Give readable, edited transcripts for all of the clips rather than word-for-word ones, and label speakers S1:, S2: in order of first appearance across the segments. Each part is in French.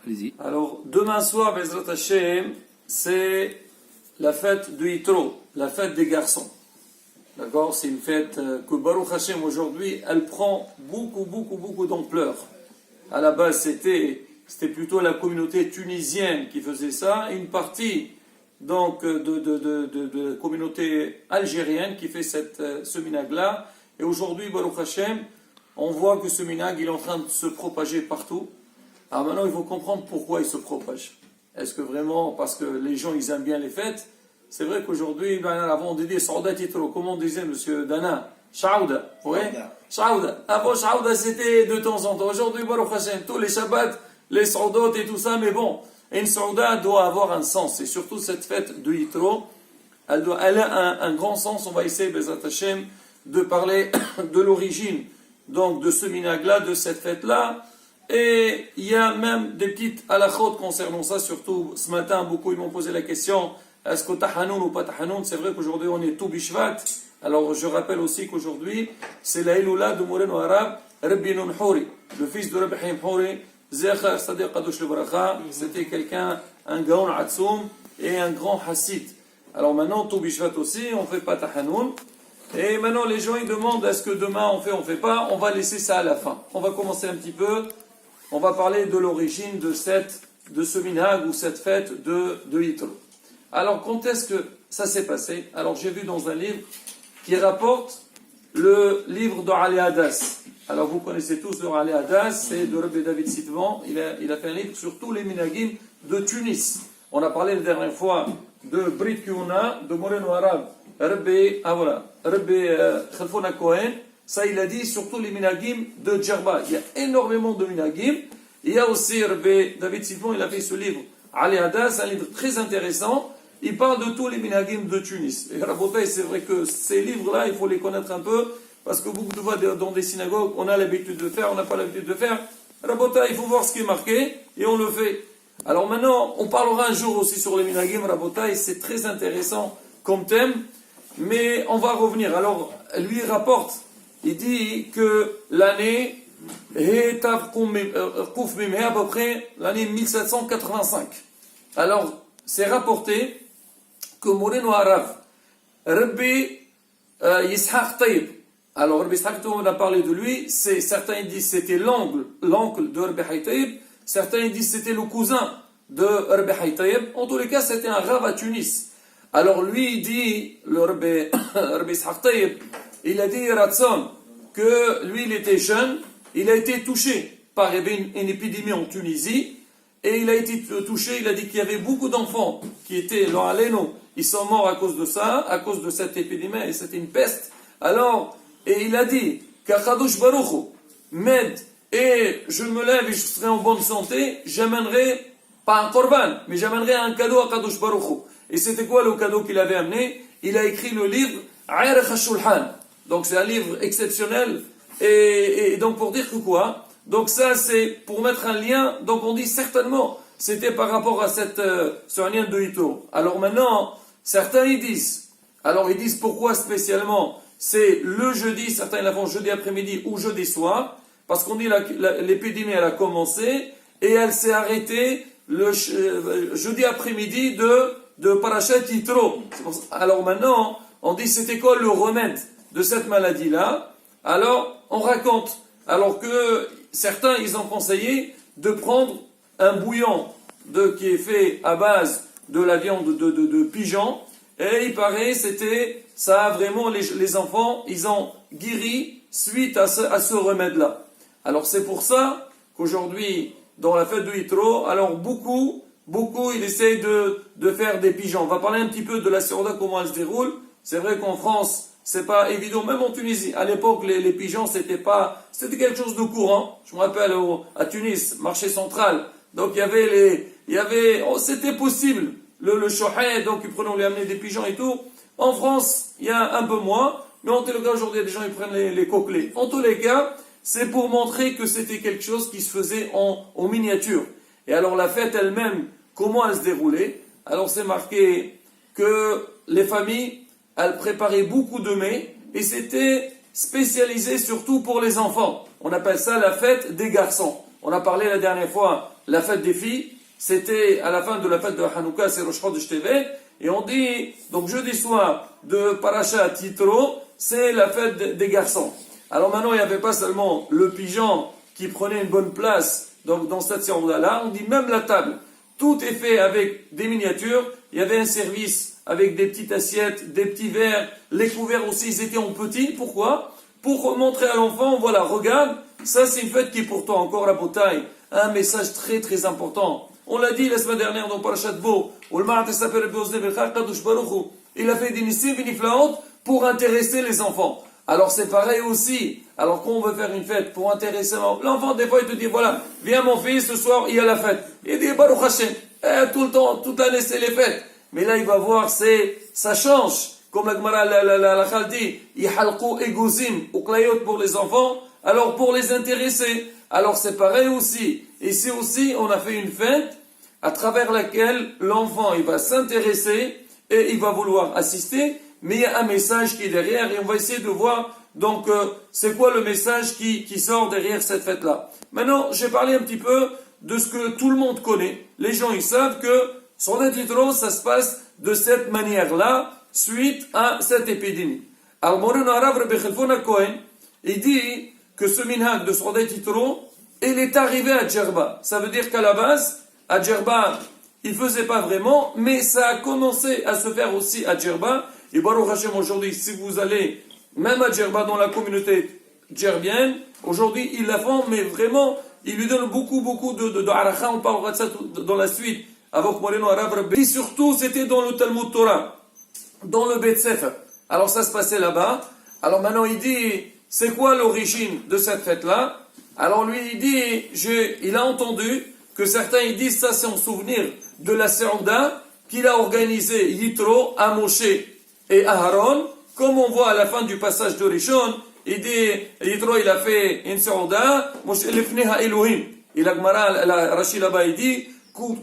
S1: Allez-y.
S2: Alors, demain soir, Bezrat Hashem, c'est la fête de Yitro, la fête des garçons. D'accord? C'est une fête que Baruch Hashem aujourd'hui, elle prend beaucoup d'ampleur. À la base, c'était plutôt la communauté tunisienne qui faisait ça, et une partie donc de la communauté algérienne qui fait ce minag-là. Et aujourd'hui, Baruch Hashem, on voit que ce minag, il est en train de se propager partout. Alors maintenant, il faut comprendre pourquoi il se propage. Est-ce que vraiment, parce que les gens, ils aiment bien les fêtes? C'est vrai qu'aujourd'hui, avant on disait Saouda Titro, comment on disait, monsieur Dana? Shaouda, oui? Shaouda. Avant Shaouda, c'était de temps en temps. Aujourd'hui, Baruch Hashem, tous les Shabbats, les Saoudot et tout ça, mais bon, une Saouda doit avoir un sens. Et surtout cette fête de Yitro, elle a un grand sens. On va essayer, Bezat Hashem, de parler de l'origine, donc de ce minag-là, de cette fête-là. Et il y a même des petites halakhot concernant ça, surtout ce matin, beaucoup ils m'ont posé la question, est-ce que tahanoun ou pas tahanoun? C'est vrai qu'aujourd'hui on est tout bishvat. Alors je rappelle aussi qu'aujourd'hui, c'est la Iloula de Moreno Arabe, Rabbi Nun Houri, le fils de Rabbi Haim Houri, Zekhar Sadiq Kadosh Lebracha, c'était quelqu'un, un gaon Atsoum et un grand hassid. Alors maintenant, tout bishvat aussi, on ne fait pas tahanoun. Et maintenant les gens ils demandent, est-ce que demain on fait pas? On va laisser ça à la fin. On va commencer un petit peu. On va parler de l'origine de ce minhag ou cette fête de Yitro. Alors, quand est-ce que ça s'est passé? Alors, j'ai vu dans un livre qui rapporte le livre de Ali Hadas. Alors, vous connaissez tous le Ali Hadas, c'est de Rabbi David Sidvan. Il a fait un livre sur tous les minhagim de Tunis. On a parlé la dernière fois de Brit Kiouna, de Moreno Arabe, Rabbi Khalfouna Cohen. Ça, il a dit surtout les minhagim de Djerba. Il y a énormément de minhagim. Il y a aussi Rabbi David Sidvan, il a fait ce livre, Ali Hadas, un livre très intéressant. Il parle de tous les minhagim de Tunis. Et Rabotai, c'est vrai que ces livres-là, il faut les connaître un peu, parce que beaucoup de fois, dans des synagogues, on a l'habitude de faire, on n'a pas l'habitude de faire. Rabotai, il faut voir ce qui est marqué, et on le fait. Alors maintenant, on parlera un jour aussi sur les minhagim, Rabotai, c'est très intéressant comme thème, mais on va revenir. Alors, lui, il rapporte, il dit que l'année est à peu près l'année 1785. Alors, c'est rapporté que Moreno Arabe, Rabbi Yishaq Taïb, alors Rabbi Yishaq Taïb, on a parlé de lui, certains disent c'était l'oncle de Rabbi Taïb, certains disent c'était le cousin de Rabbi Taïb, en tous les cas c'était un rav à Tunis. Alors lui il dit, le Rabbi Yishaq Taïb, il a dit Ratson, que lui il était jeune, il a été touché par une épidémie en Tunisie, et il a été touché, il a dit qu'il y avait beaucoup d'enfants qui étaient ils sont morts à cause de ça, à cause de cette épidémie, et c'était une peste. Alors, et il a dit, qu'Akadosh Baruch m'aide, et je me lève et je serai en bonne santé, j'amènerai, pas un korban, mais j'amènerai un cadeau à Kadosh Baruch. Et c'était quoi le cadeau qu'il avait amené? Il a écrit le livre Ayrech HaShulhan. Donc c'est un livre exceptionnel, et donc pour dire que quoi? Donc ça c'est pour mettre un lien, donc on dit certainement c'était par rapport à ce lien de Yitro. Alors maintenant, certains ils disent pourquoi spécialement c'est le jeudi, certains ils la font jeudi après-midi ou jeudi soir, parce qu'on dit l'épidémie elle a commencé et elle s'est arrêtée le jeudi après-midi de Parashat Yitro. Alors maintenant, on dit c'était quoi le remède de cette maladie-là? Alors on raconte, alors que certains, ils ont conseillé de prendre un bouillon qui est fait à base de la viande de pigeon. Et il paraît, ça a vraiment, les enfants, ils ont guéri suite à ce remède-là. Alors c'est pour ça qu'aujourd'hui, dans la fête de Yitro, alors beaucoup, ils essayent de faire des pigeons. On va parler un petit peu de la Sirda, comment elle se déroule. C'est vrai qu'en France, c'est pas évident, même en Tunisie. À l'époque, les pigeons, c'était quelque chose de courant. Je me rappelle à Tunis, marché central. Donc c'était possible. Le shohet, donc ils prenaient, on lui amenait des pigeons et tout. En France, il y a un peu moins. Mais en tous les cas, aujourd'hui, il y a des gens qui prennent les coquelets. En tous les cas, c'est pour montrer que c'était quelque chose qui se faisait en miniature. Et alors la fête elle-même, comment elle se déroulait? Alors c'est marqué que les familles, elles préparaient beaucoup de mets et c'était spécialisé surtout pour les enfants. On appelle ça la fête des garçons. On a parlé la dernière fois la fête des filles, c'était à la fin de la fête de Hanouka, c'est Rosh Chodesh Tevet, et on dit, donc jeudi soir de Parashat Yitro, c'est la fête des garçons. Alors maintenant, il n'y avait pas seulement le pigeon qui prenait une bonne place donc dans cette séance-là, on dit même la table. Tout est fait avec des miniatures. Il y avait un service avec des petites assiettes, des petits verres. Les couverts aussi, ils étaient en petit. Pourquoi? Pour montrer à l'enfant, voilà, regarde, ça c'est une fête qui est pour toi, encore la bouteille. Un message très très important. On l'a dit la semaine dernière dans Parashat Bo, où le Ma'at s'appelle Kadosh Baruch Hu. Il a fait des nissim viniflaot pour intéresser les enfants. Alors c'est pareil aussi. Alors quand on veut faire une fête pour intéresser l'enfant, des fois il te dit voilà, viens mon fils, ce soir il y a la fête. Il dit Baruch Hashem, tout le temps, toute l'année c'est les fêtes. Mais là il va voir, ça change. Comme la Gemara la Chal dit, Yihalqu egozim, ou klayot pour les enfants, alors pour les intéresser. Alors c'est pareil aussi. Ici aussi on a fait une fête à travers laquelle l'enfant il va s'intéresser et il va vouloir assister. Mais il y a un message qui est derrière et on va essayer de voir donc c'est quoi le message qui sort derrière cette fête-là. Maintenant, j'ai parlé un petit peu de ce que tout le monde connaît. Les gens, ils savent que Seudat Yitro, ça se passe de cette manière-là suite à cette épidémie. Alors, Moreno Arav Rabbi Chalfon HaKohen, il dit que ce minhag de Seudat Yitro, il est arrivé à Djerba. Ça veut dire qu'à la base, à Djerba, il ne faisait pas vraiment, mais ça a commencé à se faire aussi à Djerba. Et Baruch Hashem, aujourd'hui, si vous allez, même à Djerba, dans la communauté djerbienne, aujourd'hui, ils la font, mais vraiment, ils lui donnent beaucoup de haracha. On parlera de ça dans la suite, avec Moreno Arav Rabbi. Et surtout, c'était dans le Talmud Torah, dans le Bet Sefer. Alors, ça se passait là-bas. Alors, maintenant, il dit, c'est quoi l'origine de cette fête-là? Alors, lui, il dit, il a entendu que certains, ils disent, ça, c'est en souvenir de la Seouda qu'il a organisé Yitro à Moshe et Aharon, comme on voit à la fin du passage de Rishon, il dit, Yitro, il a fait une Seouda, Moshe Lefneha Elohim. Et la Gemara, la Rashi là-bas, il dit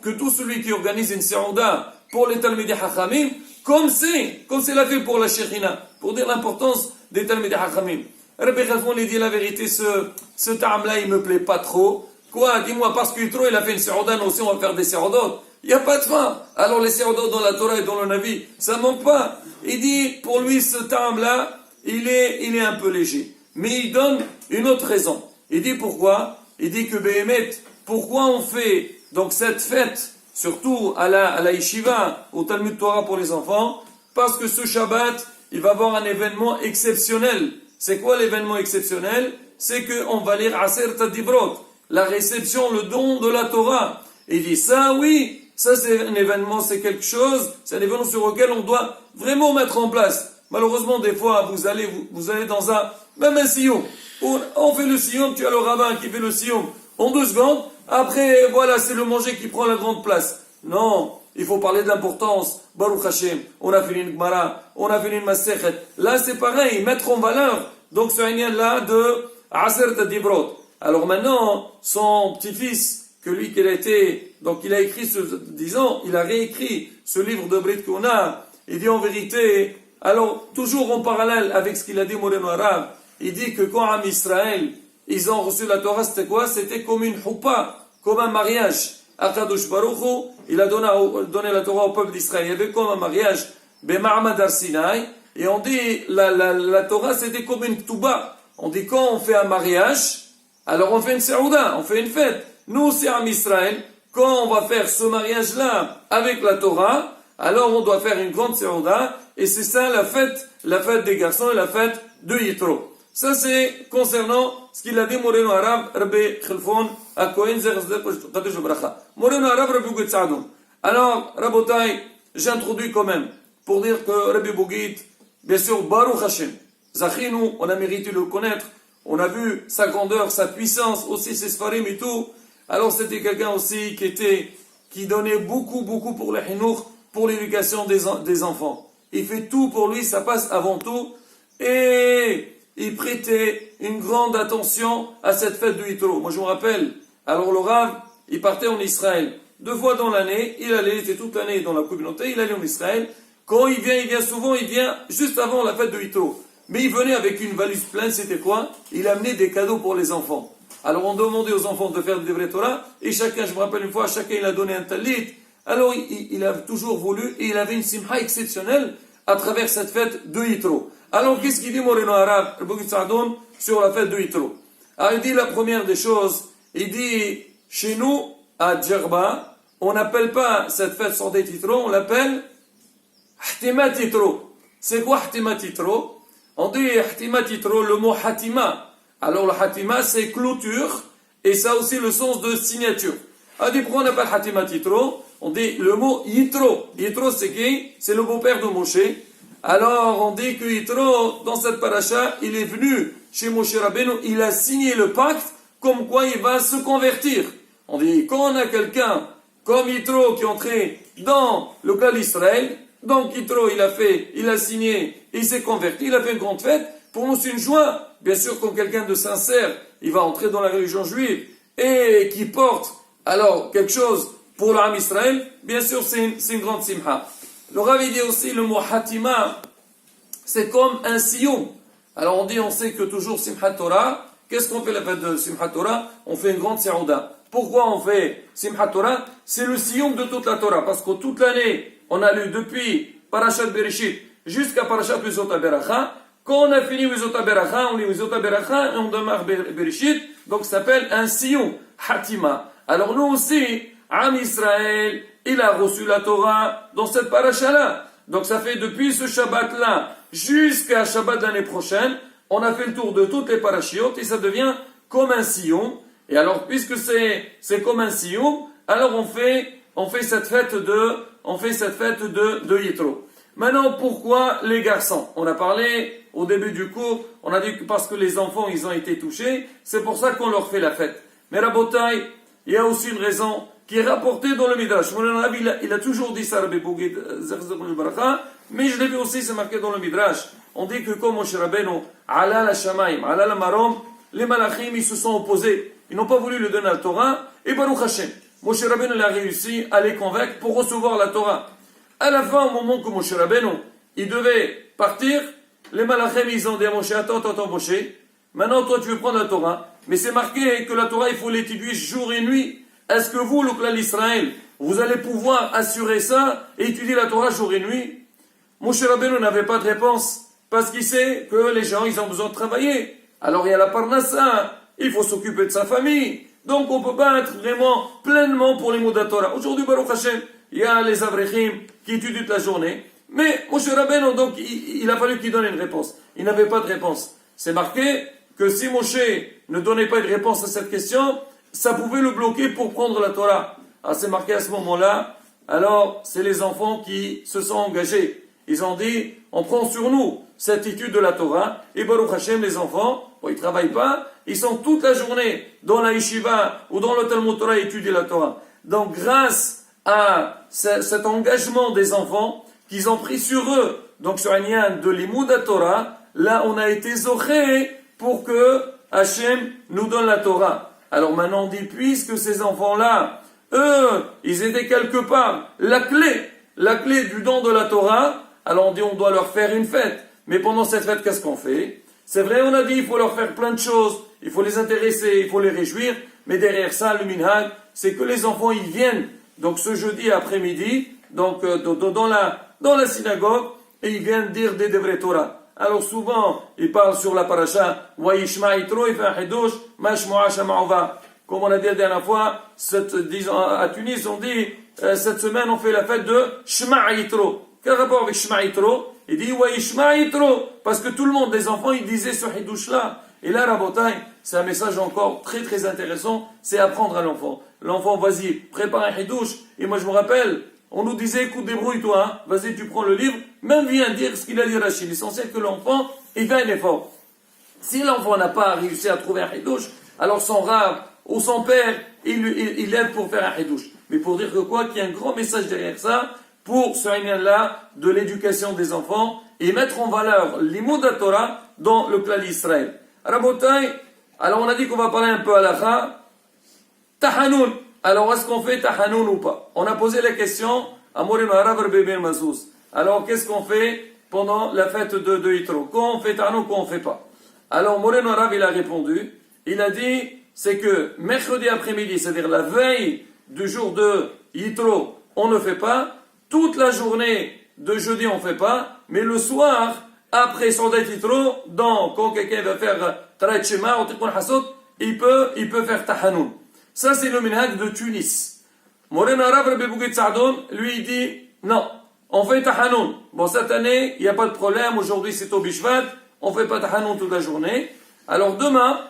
S2: que tout celui qui organise une Seouda pour les Talmidei Hachamim, comme c'est la fait pour la Shechina, pour dire l'importance des Talmidei Hachamim. Rabbi Chalfon, il dit la vérité, ce terme-là, il me plaît pas trop. Quoi? Dis-moi, parce que Yitro, il a fait une Seouda, nous aussi, on va faire des Seoudot. Il n'y a pas de fin. Alors les Seoudot dans la Torah et dans le Navi, ça ne manque pas. Il dit, pour lui, ce terme-là, il est un peu léger. Mais il donne une autre raison. Il dit pourquoi? Il dit que Behemet, pourquoi on fait donc cette fête, surtout à la Yeshiva, au Talmud Torah pour les enfants? Parce que ce Shabbat, il va y avoir un événement exceptionnel. C'est quoi l'événement exceptionnel? C'est qu'on va lire Aser Tadibrot, la réception, le don de la Torah. Et il dit ça, oui, ça c'est un événement, c'est quelque chose, c'est un événement sur lequel on doit vraiment mettre en place. Malheureusement, des fois, vous allez dans même un sillon. On fait le sillon, tu as le rabbin qui fait le sillon en 2 secondes. Après, voilà, c'est le manger qui prend la grande place. Non, il faut parler de l'importance. Baruch Hashem, on a fait une Gemara, on a fait une Masechet. Là, c'est pareil, mettre en valeur. Donc, ce là de Aser Tadibrot. Alors maintenant, son petit-fils, que lui qu'il a été, donc il a écrit il a réécrit ce livre de Brit Kuna, il dit en vérité, alors toujours en parallèle avec ce qu'il a dit Moreno Arav, il dit que quand Am Israël, ils ont reçu la Torah, c'était quoi? C'était comme une choupa, comme un mariage. Akadosh Baruch Hu, il a donné la Torah au peuple d'Israël. Il y avait comme un mariage, Bema'amad Ar-Sinai, et on dit, la Torah c'était comme une ktuba. On dit quand on fait un mariage, alors on fait une Seouda, on fait une fête. Nous, c'est Am Israël, quand on va faire ce mariage-là avec la Torah, alors on doit faire une grande Seouda, et c'est ça la fête des garçons et la fête de Yitro. Ça c'est concernant ce qu'il a dit Moreno Arav, Rabbi Chalfon HaKohen, Kadosh Bracha. Moreno Arav, Rabbi Bougit Saadon. Alors, Rabotai, j'introduis quand même, pour dire que Rabbi Bougit, bien sûr, Baruch Hashem, Zachinu, on a mérité de le connaître, on a vu sa grandeur, sa puissance, aussi ses sfarim et tout. Alors c'était quelqu'un aussi qui donnait beaucoup pour le hinour, pour l'éducation des enfants. Il fait tout pour lui, ça passe avant tout. Et il prêtait une grande attention à cette fête de Yitro. Moi je me rappelle, alors le Rav, il partait en Israël 2 fois dans l'année, il était toute l'année dans la communauté, il allait en Israël. Quand il vient souvent, il vient juste avant la fête de Yitro. Mais il venait avec une valise pleine, c'était quoi? Il amenait des cadeaux pour les enfants. Alors on demandait aux enfants de faire des vrais Torah, et chacun, je me rappelle une fois, chacun il a donné un talit. Alors il a toujours voulu, et il avait une simha exceptionnelle à travers cette fête de Yitro. Alors qu'est-ce qu'il dit Moreno Arabe, sur la fête de Yitro? Alors il dit la première des choses, il dit, chez nous, à Djerba, on n'appelle pas cette fête sur des Yitro, on l'appelle Htimat Yitro. C'est quoi Htimat Yitro? On dit Htimat Yitro, le mot Hatima. Alors le Hatima c'est clôture, et ça a aussi le sens de signature. On dit pourquoi on appelle Hatimat Yitro? On dit le mot Yitro. Yitro c'est qui? C'est le beau-père de Moshe. Alors on dit que Yitro, dans cette paracha, il est venu chez Moshe Rabbeinu, il a signé le pacte comme quoi il va se convertir. On dit quand on a quelqu'un comme Yitro qui est entré dans le clan d'Israël, donc Yitro il a signé, il s'est converti, il a fait une grande fête. Pour nous c'est une joie. Bien sûr, comme quelqu'un de sincère, il va entrer dans la religion juive et qui porte alors quelque chose pour l'âme Israël, bien sûr c'est une grande simha. Le Rav dit aussi le mot Hatima, c'est comme un sillon. Alors on sait que toujours Simchat Torah, qu'est-ce qu'on fait la fête de Simchat Torah? On fait une grande Seouda. Pourquoi on fait Simchat Torah? C'est le sillon de toute la Torah, parce que toute l'année, on a lu depuis Parashat Bereshit jusqu'à Parashat Wizot HaBeracha. Quand on a fini Wizot HaBeracha, on lit Wizot HaBeracha et on démarre Bereshit, donc ça s'appelle un sillon, Hatima. Alors nous aussi, Am Israël, il a reçu la Torah dans cette paracha-là. Donc ça fait depuis ce Shabbat-là jusqu'à Shabbat de l'année prochaine, on a fait le tour de toutes les parachiotes et ça devient comme un sillon. Et alors, puisque c'est comme un sillon, alors on fait cette fête de Yitro. Maintenant, pourquoi les garçons? On a parlé au début du cours, on a dit que parce que les enfants, ils ont été touchés, c'est pour ça qu'on leur fait la fête. Mais Rabotai, il y a aussi une raison qui est rapportée dans le Midrash. Il a toujours dit ça, Rabbi Bougid, mais je l'ai vu aussi, c'est marqué dans le Midrash. On dit que comme Moshe Rabbeinu, ala la Shamaim, ala la Marom, les Malachim, ils se sont opposés. Ils n'ont pas voulu le donner à la Torah. Et Baruch Hashem, Moshe Rabbeinu a réussi à les convaincre pour recevoir la Torah. À la fin, au moment que Moshe Rabbeinu, il devait partir, les Malachim, ils ont dit à Moshe, attends, Moshe, maintenant toi tu veux prendre la Torah, mais c'est marqué que la Torah, il faut l'étudier jour et nuit. Est-ce que vous, le clan d'Israël, vous allez pouvoir assurer ça et étudier la Torah jour et nuit? Moshe Rabbeinu n'avait pas de réponse, parce qu'il sait que les gens, ils ont besoin de travailler. Alors il y a la parnassa, il faut s'occuper de sa famille. Donc on ne peut pas être vraiment pleinement pour les mots de la Torah. Aujourd'hui, Baruch Hashem, il y a les avrechim qui étudient toute la journée. Mais Moshe Rabbeinu, donc, il a fallu qu'il donne une réponse. Il n'avait pas de réponse. C'est marqué que si Moshe ne donnait pas une réponse à cette question, ça pouvait le bloquer pour prendre la Torah. Alors c'est marqué à ce moment-là. Alors c'est les enfants qui se sont engagés. Ils ont dit, on prend sur nous cette étude de la Torah. Et Baruch Hashem, les enfants, bon, ils ne travaillent pas, ils sont toute la journée dans la yeshiva ou dans le Talmud Torah à étudier la Torah. Donc grâce à cet engagement des enfants qu'ils ont pris sur eux, donc sur un lien de l'imoud à Torah, là on a été zoché pour que Hashem nous donne la Torah. Alors maintenant on dit, puisque ces enfants-là, eux, ils étaient quelque part la clé du don de la Torah, alors on dit on doit leur faire une fête. Mais pendant cette fête, qu'est-ce qu'on fait? C'est vrai, on a dit il faut leur faire plein de choses, il faut les intéresser, il faut les réjouir, mais derrière ça, le minhag, c'est que les enfants, ils viennent, donc ce jeudi après-midi, donc dans la synagogue, et ils viennent dire des vrais Torah. Alors souvent, ils parlent sur la paracha, wa yishma yitro, il fait un hidush, ma shmoa shama'ova. Comme on a dit la dernière fois, à Tunis, on dit, cette semaine, on fait la fête de Shema Yitro. Quel rapport avec Shema Yitro? Il dit, ouais, Shema Yitro. Parce que tout le monde, les enfants, ils disaient ce Hidouche-là. Et là, Rabotai, c'est un message encore très très intéressant, c'est apprendre à l'enfant. L'enfant, vas-y, prépare un Hidouche. Et moi, je me rappelle, on nous disait, écoute, débrouille-toi, hein. Vas-y, tu prends le livre, même viens dire ce qu'il a dit Rachid. L'essentiel que l'enfant, il fait un effort. Si l'enfant n'a pas réussi à trouver un Hidouche, alors son rave ou son père, il aide pour faire un Hidouche. Mais pour dire que quoi, qu'il y a un grand message derrière ça, pour ce lien-là de l'éducation des enfants et mettre en valeur l'imoud à Torah dans le clan d'Israël. Rabotai, alors on a dit qu'on va parler un peu à la Tahanoun. Alors est-ce qu'on fait Tahanoun ou pas? On a posé la question à Moreno Arav Bébé Mazouz. Alors qu'est-ce qu'on fait pendant la fête de Yitro? Quand on fait Tahanoun, quand on ne fait pas? Alors Moreno Arav, il a répondu, il a dit, c'est que mercredi après-midi, c'est-à-dire la veille du jour de Yitro, on ne fait pas. Toute la journée de jeudi, on ne fait pas. Mais le soir, après Soudat Yitro, donc quand quelqu'un va faire Tarat Shema ou Tikkun Hasot, il peut faire Tahanoun. Ça, c'est le minhag de Tunis. Morena Rav Rabbi Bouguit Sa'doun, lui, il dit, non, on fait Tahanoun. Bon, cette année, il n'y a pas de problème. Aujourd'hui, c'est au Bishvat. On ne fait pas Tahanoun toute la journée. Alors demain,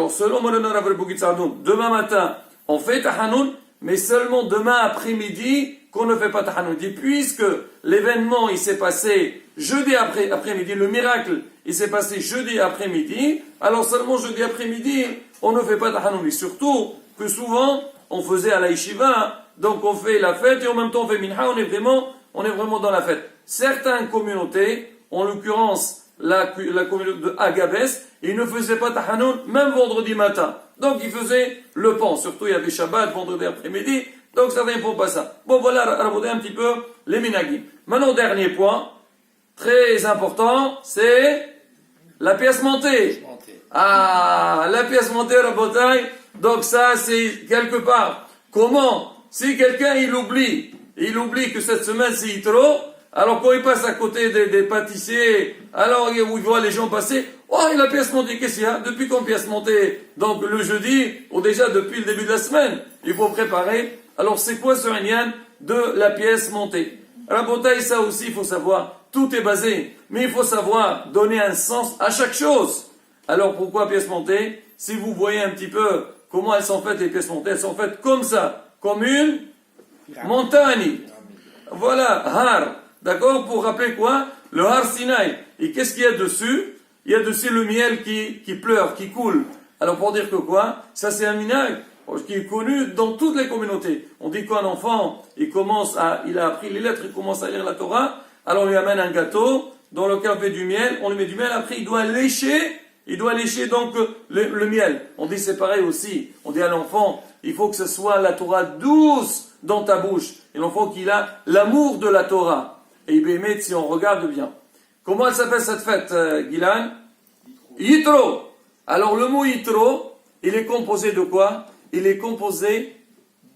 S2: selon Morena Rav Rabbi Bouguit Sa'doun, demain matin, on fait Tahanoun, mais seulement demain après-midi, qu'on ne fait pas Tahanoun. Il dit, puisque l'événement, il s'est passé jeudi après-midi, le miracle, il s'est passé jeudi après-midi, alors seulement jeudi après-midi, on ne fait pas Tahanoun. Et surtout, que souvent, on faisait à la yeshiva, donc on fait la fête et en même temps on fait minha, on est vraiment dans la fête. Certaines communautés, en l'occurrence la communauté de Agabès, ils ne faisaient pas Tahanoun même vendredi matin. Donc ils faisaient le pont, surtout il y avait Shabbat, vendredi après-midi, donc ça ne pas ça. Bon voilà, raboter un petit peu les minagim. Maintenant, dernier point, très important, c'est la pièce montée. Ah, la pièce montée, rabotaille. Donc ça, c'est quelque part. Comment? Si quelqu'un, il oublie que cette semaine, c'est Yitro, alors quand il passe à côté des pâtissiers, alors où il voit les gens passer, oh, il a pièce montée, qu'est-ce qu'il y a? Depuis quand pièce montée? Donc le jeudi, ou déjà depuis le début de la semaine, il faut préparer. Alors c'est quoi ce régnan de la pièce montée? Rabotaï, ça aussi, il faut savoir, tout est basé, mais il faut savoir donner un sens à chaque chose. Alors pourquoi pièce montée? Si vous voyez un petit peu comment elles sont faites, les pièces montées, elles sont faites comme ça, comme une montagne. Voilà, Har. D'accord? Pour rappeler quoi? Le Har Sinaï. Et qu'est-ce qu'il y a dessus? Il y a dessus le miel qui pleure, qui coule. Alors pour dire que quoi? Ça c'est un minag qui est connu dans toutes les communautés. On dit qu'un enfant, il a appris les lettres, il commence à lire la Torah, alors on lui amène un gâteau, dans lequel on fait du miel, on lui met du miel, après il doit lécher donc le miel. On dit c'est pareil aussi. On dit à l'enfant, il faut que ce soit la Torah douce dans ta bouche. Et l'enfant qu'il a l'amour de la Torah. Et Bémet, si on regarde bien. Comment elle s'appelle cette fête, Gilan? Yitro. Alors le mot Yitro, il est composé de quoi? Il est composé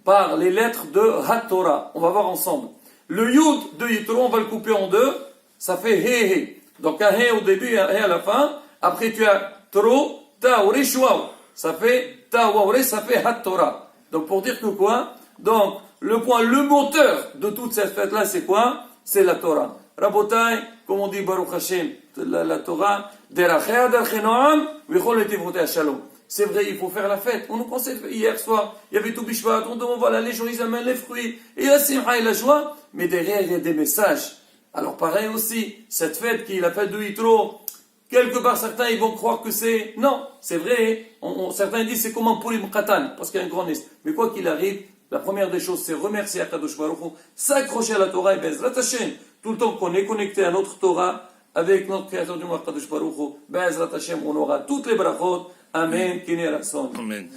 S2: par les lettres de HaTorah. On va voir ensemble. Le Yud de Yitro, on va le couper en deux. Ça fait He. Donc un He au début et un He à la fin. Après, tu as Tro, Ta, Urish, Waw. Ça fait Ta, Waw, ça fait HaTorah. Donc, pour dire que quoi? Donc, le moteur de toute cette fête-là, c'est quoi? C'est la Torah. Rabotai, comme on dit Baruch Hashem, la Torah, Derachea, Derchenoam, Vichol et Tivrotea Shalom. C'est vrai, il faut faire la fête. On nous pensait hier soir, il y avait tout Bishvat, on demande, voilà, les gens, ils amènent les fruits, et la simha et la joie, mais derrière, il y a des messages. Alors, pareil aussi, cette fête qui est la fête de Yitro, quelque part, certains ils vont croire que c'est... Non, c'est vrai. Certains disent c'est comme un Purim Katan, parce qu'il y a un grand nest. Mais quoi qu'il arrive, la première des choses, c'est remercier Akadosh Baruch Hu, s'accrocher à la Torah et Bezrat Hashem. Tout le temps qu'on est connecté à notre Torah, avec notre Créateur du monde Akadosh Baruch Hu, Bezrat Hashem, on aura toutes les brachot. Amen. Amen.